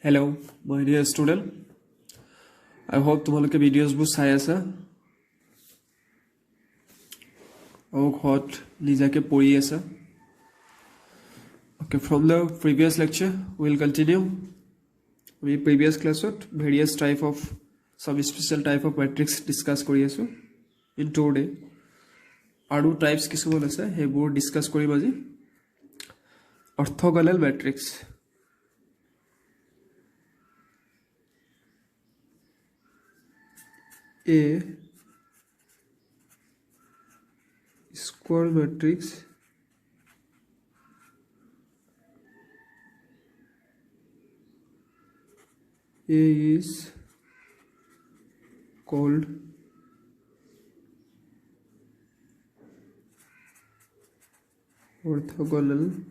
Hello, my dear student. I hope तुम्हारे videos बुस आया सा और बहुत लीजा के पढ़ी है सा. Okay, from the previous lecture, we will continue. We previous class with various type of some special type of matrix discuss करी है सो. In today, आडू types किसको बोला सा है वो discuss करी बाजी. Orthogonal matrix. A square matrix A is called orthogonal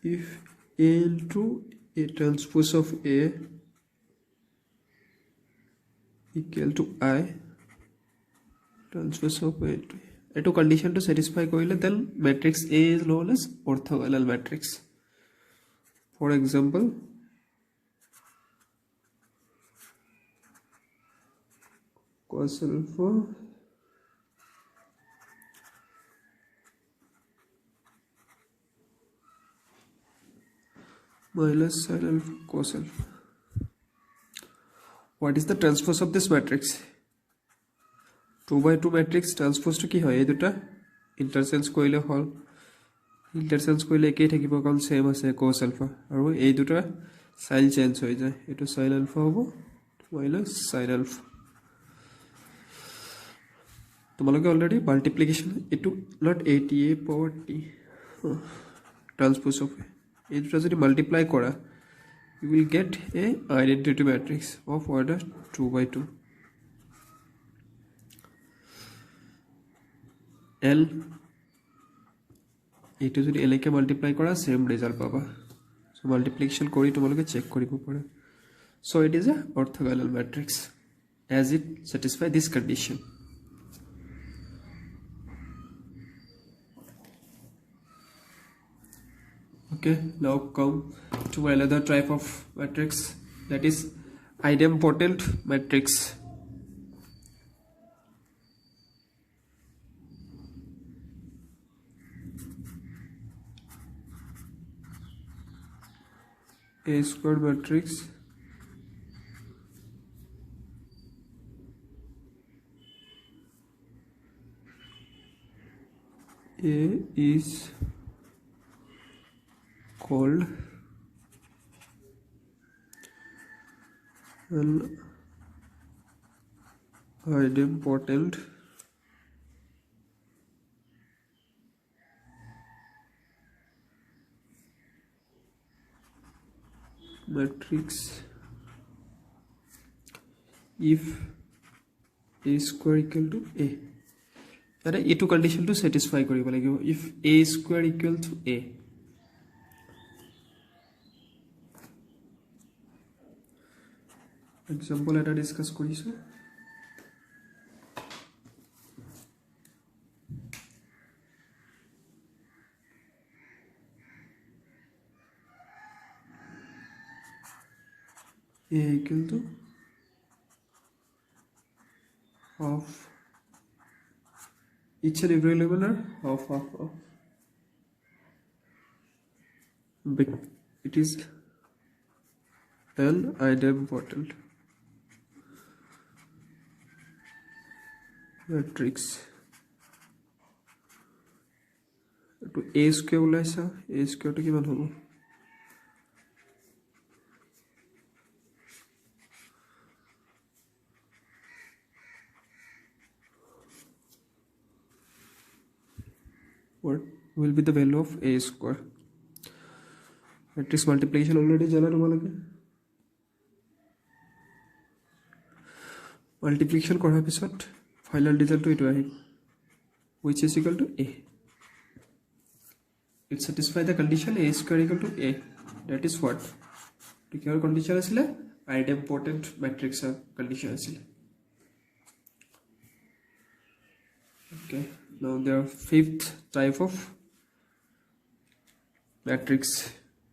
if A into A transpose of A equal to I transpose of A to A. A to condition to satisfy koile then matrix A is known as orthogonal matrix. For example, cos alpha minus sin alpha cos alpha. What is the transpose of this matrix? 2 by 2 matrix transpose to ki hoy ei duta interchange koile hol interchange koile ekei thakibo kon same ase cos alpha aru ei duta sign change hoy jay etu sin alpha hobo minus sin alpha. তোমালোকে already multiplication etu not 80 a power t transpose of এই দুটো যদি multiply করা you will get a identity matrix of order 2 by 2. L এইটো যদি L কে multiply করা same result পাবা. So multiplication কৰি তোমালোকে check কৰিব পাৰা. So it is a orthogonal matrix as it satisfy this condition. Okay, now come to another type of matrix, that is idempotent matrix. A square matrix A is called an idempotent matrix if A square equal to A. That is A2 condition to satisfy koribo lagibo. If A square equal to A, example এটা discuss কৰিছো. A equal to half each and every element are half. But it is an idempotent matrix to A square ওলাইছা. A square to কিমান হ'ব? What will be the value of A square? Matrix multiplication already জানা তোমালোকে. Multiplication কৰাৰ পিছত final result to it which is equal to A. It satisfy the condition A square equal to A. That is what? To care condition asile idempotent matrix condition asile. Okay, now there are fifth type of matrix,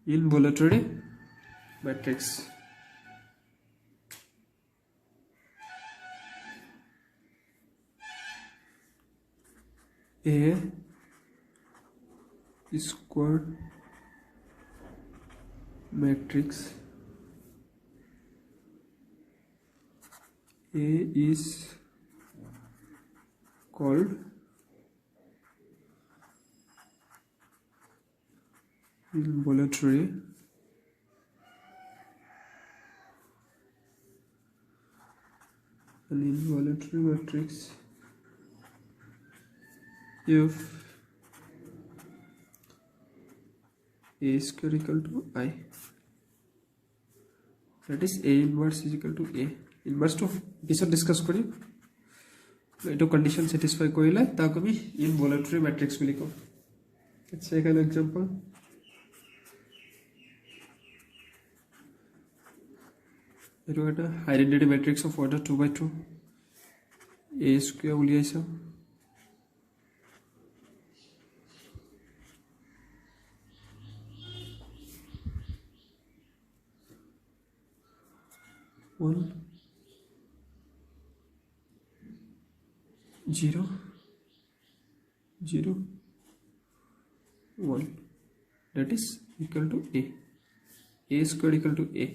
involutory matrix. A square matrix. A is called involutory matrix if A square equal to I, that is A inverse is equal to A inverse to পিছত discuss কৰিম এইটো condition satisfy কৰিলে তাক আমি ইনভলিউটৰি matrix বুলি কওঁ let's take an example এইটো এটা identity matrix of order 2 by 2 A square উলিয়াইছো one 0 0 1 that is equal to A square equal to A,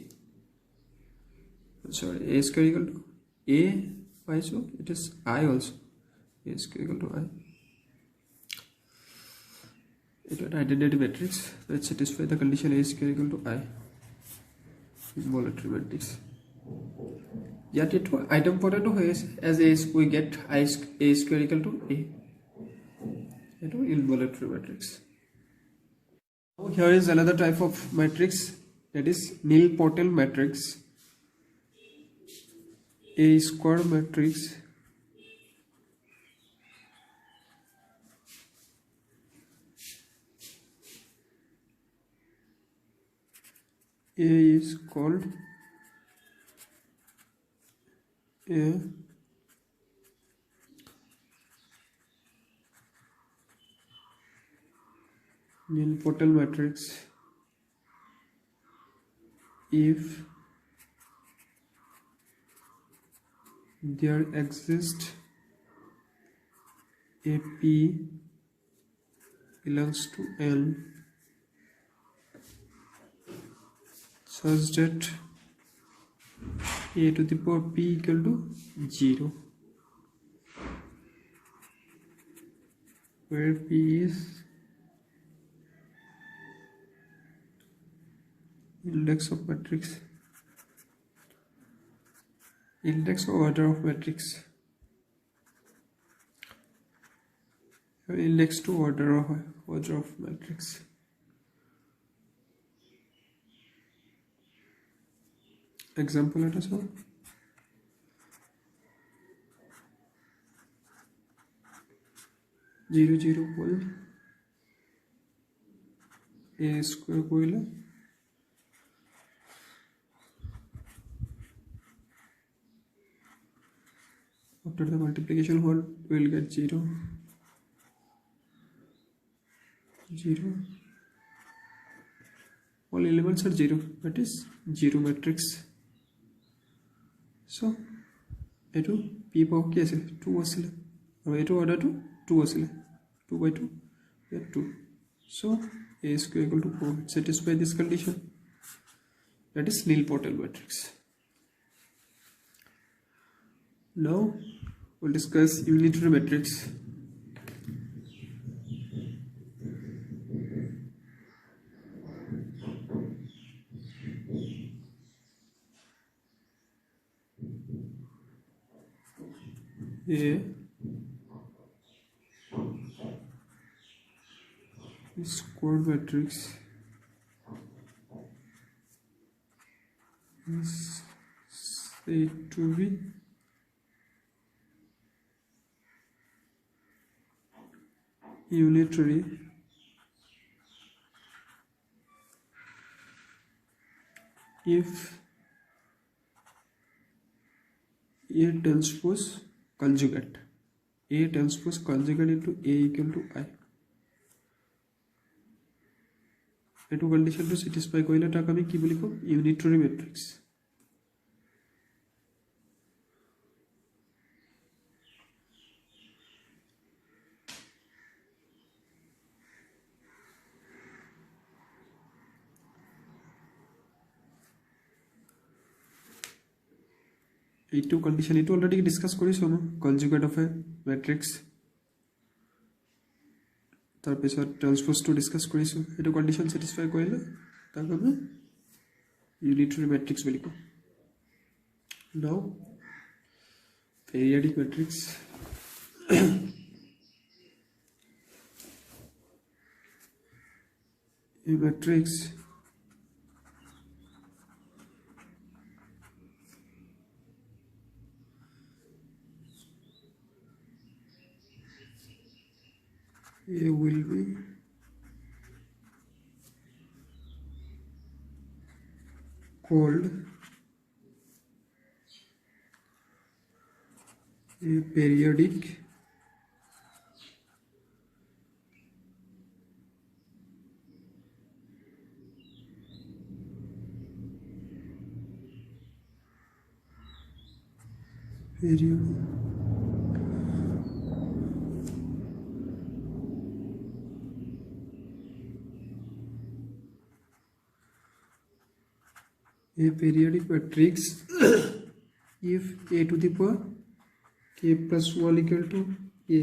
sorry, A square equal to A by so it is I also, A square equal to I. It is an identity matrix that satisfies the condition A square equal to I, involutory matrix. Yet it item potato is as we get A square equal to A. It is involutory matrix. Now here is another type of matrix, that is nilpotent matrix. A square matrix A is called A nilpotent matrix if there exists a P belongs to L such that A to the power P equal to 0, where P is index of matrix, index or order of matrix, index to order of matrix. Example let us know. Zero zero one A square कोइला after the multiplication what we will get 0 0, all elements are 0, that is 0 matrix. So এইটো P পাও কি আছে 2 আছিল আৰু এইটো অৰ্ডাৰটো 2 আছিল 2 by 2 2, so A square equal to 4 satisfy this condition, that is nilpotent matrix. Now we'll discuss unitary matrix. A square matrix is said to be unitary if A transpose conjugate, A transpose conjugate into A equal to I. এইটো কন্ডিশনটো satisfy কৰিলে তাক আমি কি বুলি কম ইউনিটৰী matrix এইটো condition এইটো already discuss কৰিছো আমি conjugate of A matrix তাৰ পিছত ট্ৰান্সপোজটো ডিসকাস কৰিছো এইটো কন্ডিশন স্যাটিসফাই কৰিলে তাক আমি ইউনিটৰী matrix bully com now periodic matrix a matrix A will be called a periodic a periodic matrix if a to the power k plus 1 equal to a,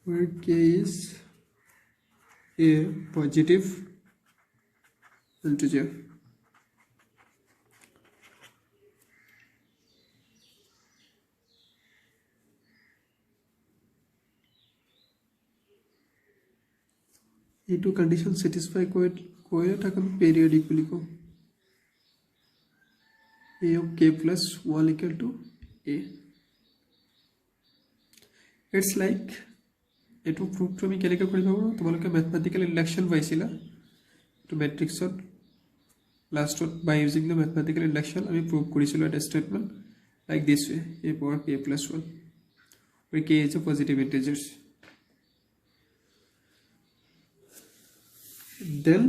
where k is a positive integer. এই two conditions satisfy করে তাকে আমি periodic বলি কম a of k plus 1 equal to a. It's like এটো প্রুফটো আমি কেনেকৈ কৰিব পাৰো তোমালোকে ম্যাথমেটিক্যাল ইন্ডাকশন পাইছিলা to matrixত লাষ্টত by using the mathematical induction আমি প্রুফ কৰিছিলো এটা statement like this way a power k plus 1 where k is a positive integers. Then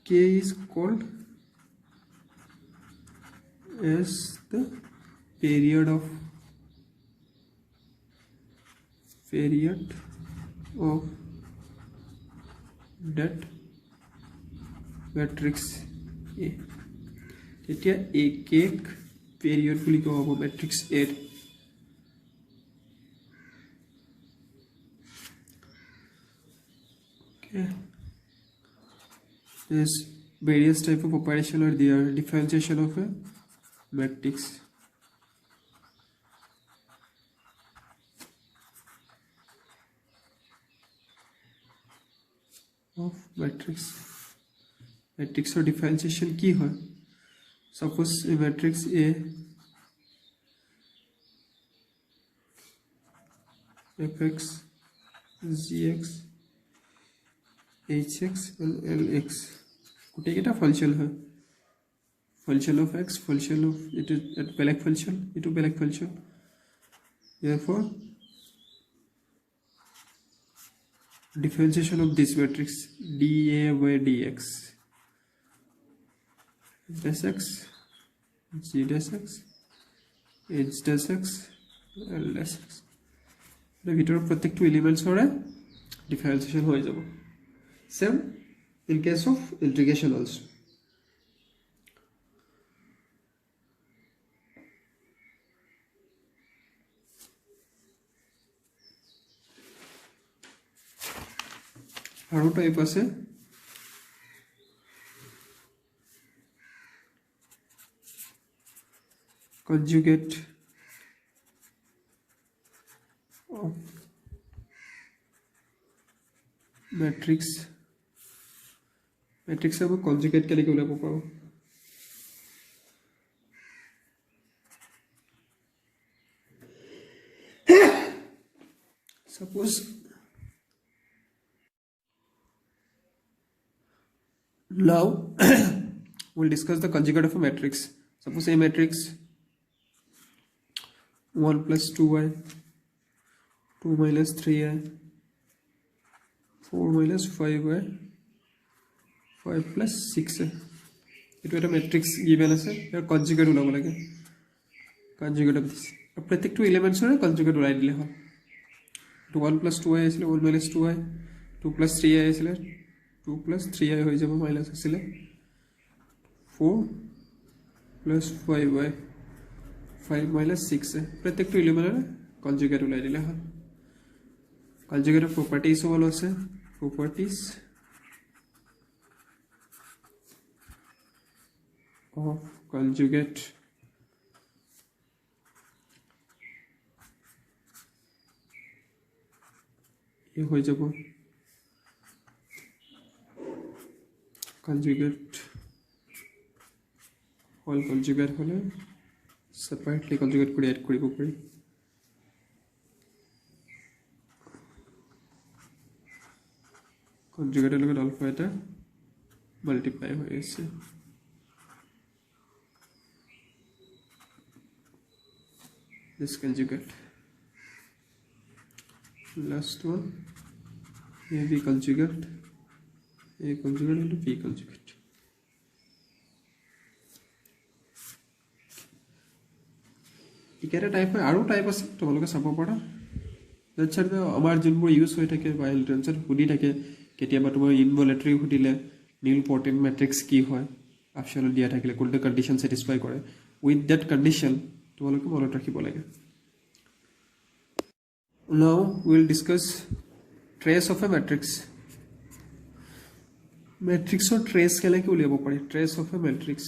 k is called as the period of that matrix A. তেতিয়া a k period বুলি কোৱা হ'ব matrix A. Okay. There's various type of operation are there. Differentiation of a matrix. Matrix or differentiation কি হয় suppose a matrix A fx gx hx and lx গোটেইকেইটা function হয় function of x function of it is at বেলেগ function it is বেলেগ function therefore differentiation of this matrix dA by dx dash x g dash x h dash x l dash x the ভিতৰৰ প্ৰত্যেকটো elements হৰে differentiation হৈ যাব same in case of integration also. আৰু type আছে conjugate of matrix আমি conjugate কেনেকৈ উলিয়াব পাৰো suppose now we'll discuss the conjugate of a matrix. Suppose a matrix 1 plus 2y 2 minus 3y 4 minus 5y 5 plus 6 এইটো এটা ম্যাট্ৰিক্স গিভেন আছে ইয়াৰ conjugate ওলাব লাগে কনজুগেট অফ দিছ প্ৰত্যেকটো এলিমেন্টছৰে কনজুগেট ওলাই দিলে হ'ল 1 plus 2y আছিলে 1 minus 2y 2 plus 3y আছিলে 2 plus 3y হৈ যাব মাইনাস আছিলে 4 plus 5y 5 minus 6 প্ৰত্যেকটো এলিমেন্টৰ কনজুগেট ওলাই দিলে হ'ল কনজুগেট অফ প্ৰপাৰ্টিজ হ'ল আছে properties of conjugate ये हो जब conjugate all conjugate होले separately conjugate করে add কৰিব পাৰি conjugate লগত alpha এটা multiply হৈ আছে this conjugate last one a b conjugate into b conjugate ইকেটা টাইপ হয় আৰু টাইপ আছে তোমালোকে চাব পাৰা লেকচাৰতে আমাৰ যোনবোৰ ইউজ হৈ থাকে বা এন্ট্ৰেন্সত সুধি থাকে কেতিয়াবা তোমাৰ ইনভলিউটৰি সুধিলে নিল পৰ্টেন্ট ম্যাট্ৰিক্স কি হয় অপচনত দিয়া থাকিলে কোনটো কন্ডিশন স্যাটিসফাই কৰে উইথ দ্যাট কন্ডিশন তোমালোকে মনত ৰাখিব লাগে now we will discuss trace of a matrix matrix or trace কেনেকৈ উলিয়াব পাৰি trace of a matrix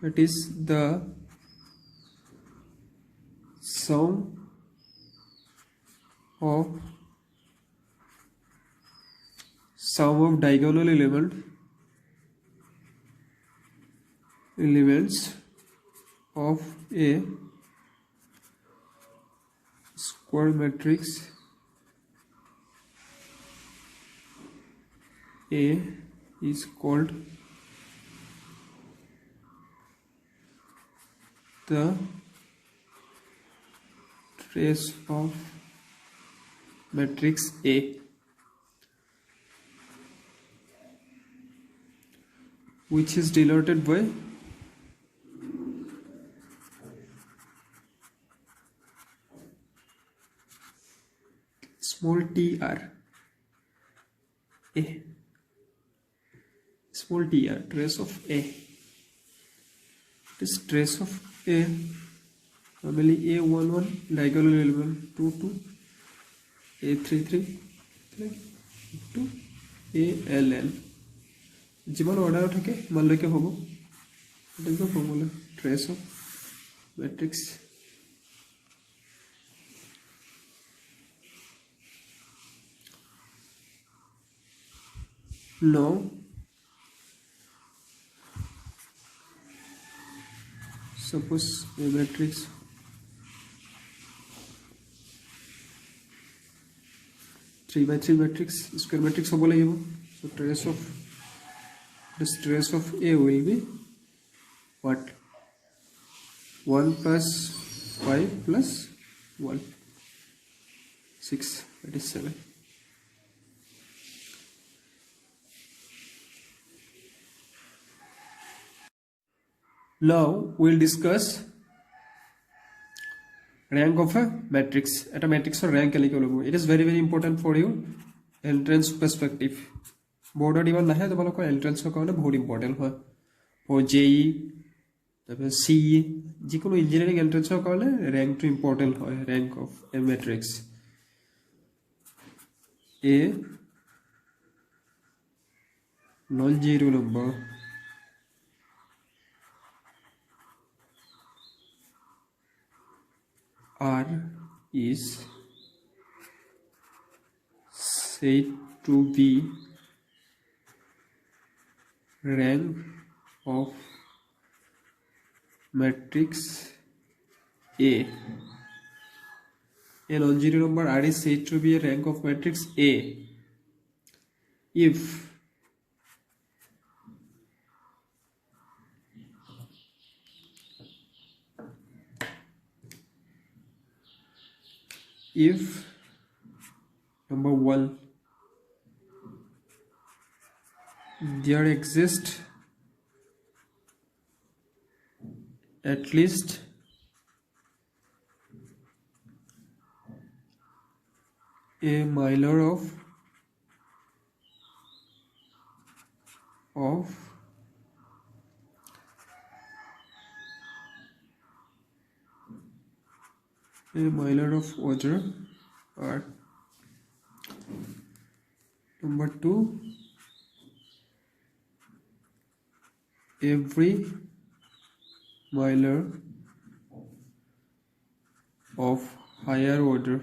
that is the sum of diagonal elements of a square matrix A is called the trace of matrix A which is denoted by small tr A small tr trace of A this trace of A family A11 diagonal element 22 A33 to ALN যিমান order থাকে মানলৈকে হ'ব এটাকে formula trace of matrix now suppose a matrix three by three matrix square matrix হ'ব লাগিব so trace of this trace of A will be what 1 plus 5 plus 1 6 that is 7 now we'll discuss rank of a matrix at a matrix or rank it is very important for you entrance perspective board even nahe tomaloko entrance karone bahut important hoy for JE tabe CE jikono engineering entrance karone rank to important hoy rank of a matrix A non-zero number R is said to be rank of matrix A. A non-zero number R is said to be a rank of matrix A if number 1 there exists at least a miler of water, or number 2, every miler of higher order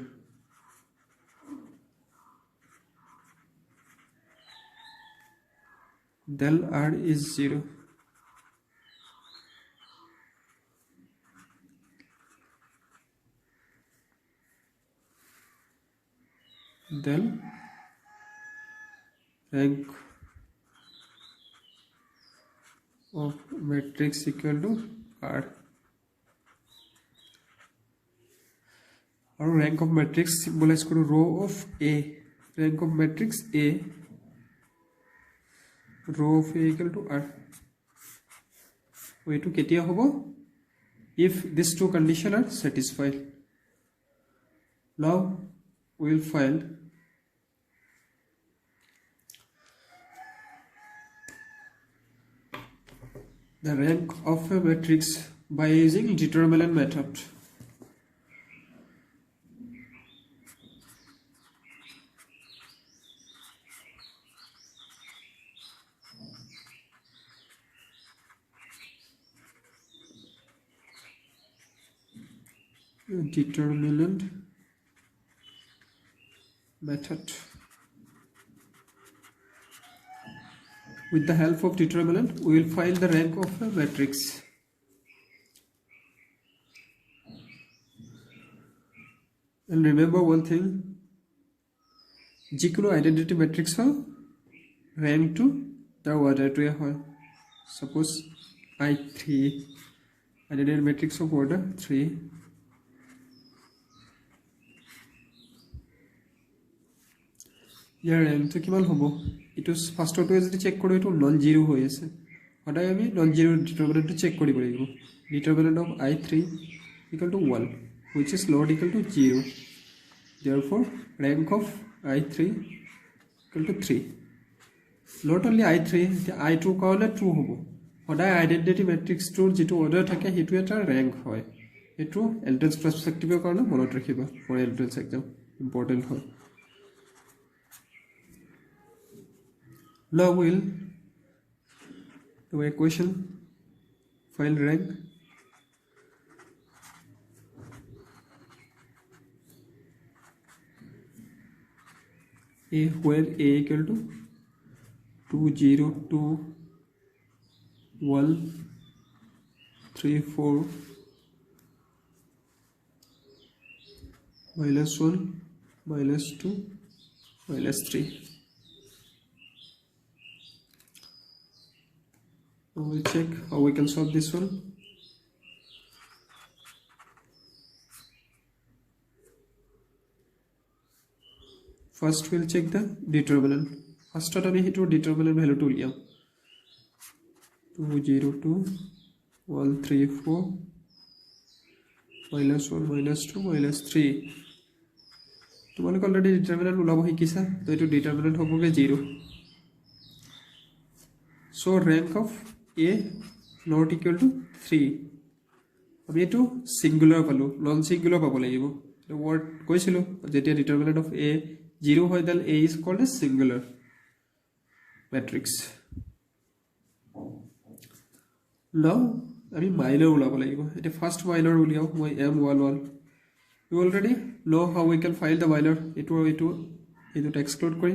del R is 0. Del rank of matrix equal to R. Our rank of matrix symbolize koro row of A. Rank of matrix A, row of A equal to R. Way to ketia hobo if these two conditions are satisfied. Now we will find the rank of a matrix by using determinant method. Determinant method. With the help of determinant, we will find the rank of a matrix. And remember one thing, jikunu identity matrix ho rank to the order to a suppose I3 identity matrix of order 3. ইয়াৰ ৰেংকটো কিমান হ'ব ইটো ফাৰ্ষ্টটো যদি check কৰো ইটো নন zero হৈ আছে সদায় আমি নন জিৰো ডিটাৰমিনেন্টটো চেক কৰিব লাগিব ডিটাৰমিনেন্ট of I3 equal to 1 which is not equal to 0 therefore rank of I3 equal to 3 not only I3 I2 কাৰণে 2 হ'ব সদায় আইডেন্টিটি ম্যাট্ৰিক্সটোৰ যেটো অৰ্ডাৰ থাকে হেতু এটা ৰেংক হয় এটো এন্ট্ৰেন্স পার্সপেক্টিভৰ কাৰণে মনত ৰাখিবা ফৰ এন্ট্ৰেন্স এক্সাম ইম্পৰ্টেন্ট হয় Now we'll do a equation, find rank. A where A equal to 2 0 2 1 3 4 minus 1 minus 2 minus 3. We'll check how we can solve this one. First we'll check the determinant. First time we hit to determinant value to liam 2 0 2 1 3 4 minus 1 minus 2 minus 3. তোমালোক already determinant ওলাব শিকিছা তো এটো determinant হবগে 0 so rank of A not equal to 3 আমি এটো singular পালো non singular পাব লাগিব the word কইছিল যেটা determinant of A 0 হয় then A is called as singular matrix now আমি minor ওলাব লাগিব এটা ফার্স্ট minor উলিয়াও মই M11 you already know how we can find the minor এটো দুটা এক্সক্লুড কৰি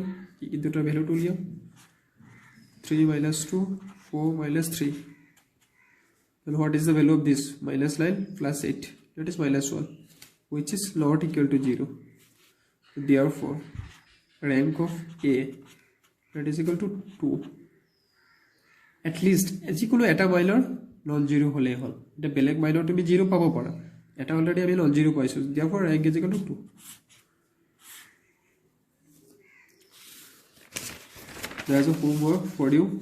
এই দুটা ভ্যালু উলিয়াও 3 minus 2 4 minus 3 and what is the value of this minus 9 plus 8 that is minus 1 which is not equal to 0 therefore rank of A that is equal to 2 at least যিকোনো এটা minor non zero হলে হল এটা বেলেগ minor তুমি zero পাব পাৰা এটা অলরেডি আমি নন জিরো পাইছো therefore rank is equal to 2 There's a homework for you.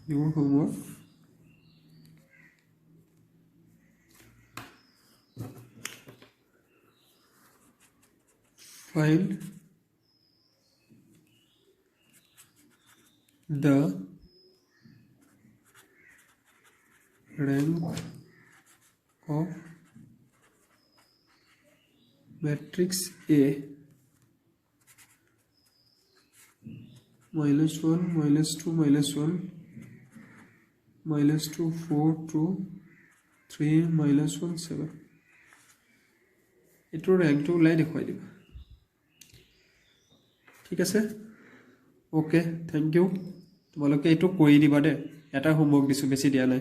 Your homework. Find the rank of matrix A -1 -2 -1 -2 4 2 3 -1 7 এইটোৰ ৰেংকটো ওলাই দেখুৱাই দিবা ঠিক আছে ওকে থেংক ইউ তোমালোকে এইটো কৰি দিবা দে এটা হোমৱৰ্ক দিছোঁ বেছি দিয়া নাই